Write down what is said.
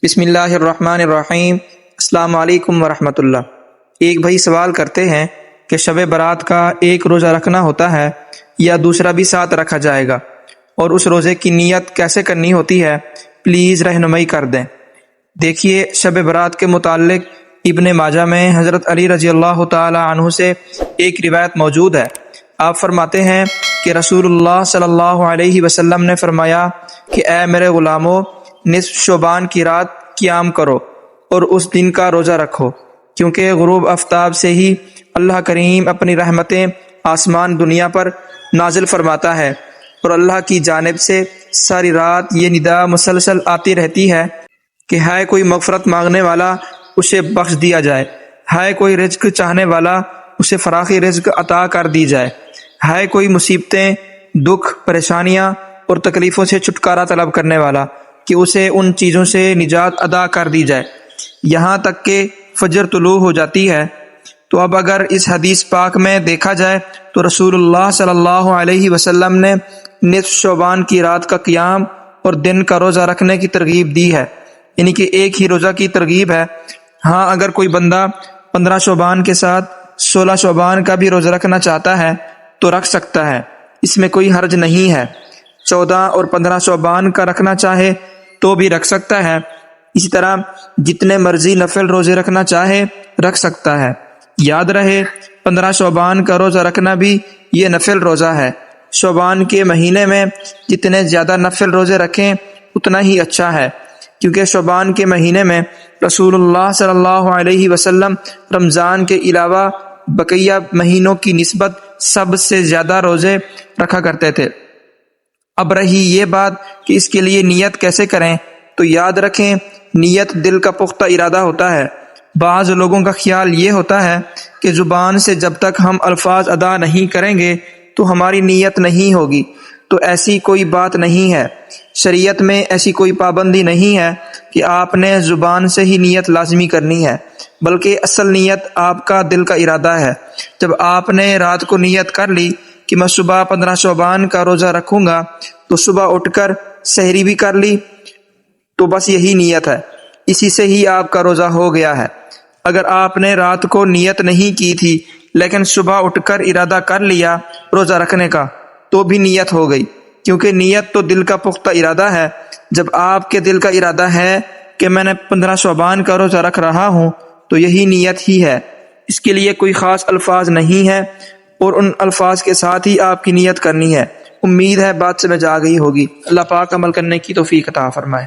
بسم اللہ الرحمن الرحیم۔ السلام علیکم ورحمۃ اللہ۔ ایک بھائی سوال کرتے ہیں کہ شب برات کا ایک روزہ رکھنا ہوتا ہے یا دوسرا بھی ساتھ رکھا جائے گا، اور اس روزے کی نیت کیسے کرنی ہوتی ہے، پلیز رہنمائی کر دیں۔ دیکھیے، شب برات کے متعلق ابن ماجہ میں حضرت علی رضی اللہ تعالی عنہ سے ایک روایت موجود ہے۔ آپ فرماتے ہیں کہ رسول اللہ صلی اللہ علیہ وسلم نے فرمایا کہ اے میرے غلاموں، نصف شعبان کی رات قیام کرو اور اس دن کا روزہ رکھو، کیونکہ غروب آفتاب سے ہی اللہ کریم اپنی رحمتیں آسمان دنیا پر نازل فرماتا ہے، اور اللہ کی جانب سے ساری رات یہ ندا مسلسل آتی رہتی ہے کہ ہے کوئی مغفرت مانگنے والا اسے بخش دیا جائے، ہے کوئی رزق چاہنے والا اسے فراخی رزق عطا کر دی جائے، ہے کوئی مصیبتیں، دکھ، پریشانیاں اور تکلیفوں سے چھٹکارا طلب کرنے والا کہ اسے ان چیزوں سے نجات عطا کر دی جائے، یہاں تک کہ فجر طلوع ہو جاتی ہے۔ تو اب اگر اس حدیث پاک میں دیکھا جائے تو رسول اللہ صلی اللہ علیہ وسلم نے نصف شعبان کی رات کا قیام اور دن کا روزہ رکھنے کی ترغیب دی ہے، یعنی کہ ایک ہی روزہ کی ترغیب ہے۔ ہاں، اگر کوئی بندہ 15 شعبان کے ساتھ 16 شعبان کا بھی روزہ رکھنا چاہتا ہے تو رکھ سکتا ہے، اس میں کوئی حرج نہیں ہے۔ 14 اور 15 شعبان کا رکھنا چاہے تو بھی رکھ سکتا ہے۔ اسی طرح جتنے مرضی نفل روزے رکھنا چاہے رکھ سکتا ہے۔ یاد رہے، 15 شعبان کا روزہ رکھنا بھی یہ نفل روزہ ہے۔ شعبان کے مہینے میں جتنے زیادہ نفل روزے رکھیں اتنا ہی اچھا ہے، کیونکہ شعبان کے مہینے میں رسول اللہ صلی اللہ علیہ وسلم رمضان کے علاوہ بقیہ مہینوں کی نسبت سب سے زیادہ روزے رکھا کرتے تھے۔ اب رہی یہ بات کہ اس کے لیے نیت کیسے کریں، تو یاد رکھیں، نیت دل کا پختہ ارادہ ہوتا ہے۔ بعض لوگوں کا خیال یہ ہوتا ہے کہ زبان سے جب تک ہم الفاظ ادا نہیں کریں گے تو ہماری نیت نہیں ہوگی، تو ایسی کوئی بات نہیں ہے۔ شریعت میں ایسی کوئی پابندی نہیں ہے کہ آپ نے زبان سے ہی نیت لازمی کرنی ہے، بلکہ اصل نیت آپ کا دل کا ارادہ ہے۔ جب آپ نے رات کو نیت کر لی کہ میں صبح 15 شعبان کا روزہ رکھوں گا، تو صبح اٹھ کر سحری بھی کر لی، تو بس یہی نیت ہے، اسی سے ہی آپ کا روزہ ہو گیا ہے۔ اگر آپ نے رات کو نیت نہیں کی تھی لیکن صبح اٹھ کر ارادہ کر لیا روزہ رکھنے کا، تو بھی نیت ہو گئی، کیونکہ نیت تو دل کا پختہ ارادہ ہے۔ جب آپ کے دل کا ارادہ ہے کہ میں نے 15 شعبان کا روزہ رکھ رہا ہوں، تو یہی نیت ہی ہے، اس کے لیے کوئی خاص الفاظ نہیں ہے، اور ان الفاظ کے ساتھ ہی آپ کی نیت کرنی ہے۔ امید ہے بات سمجھ آ گئی ہوگی۔ اللہ پاک عمل کرنے کی توفیق عطا فرمائے۔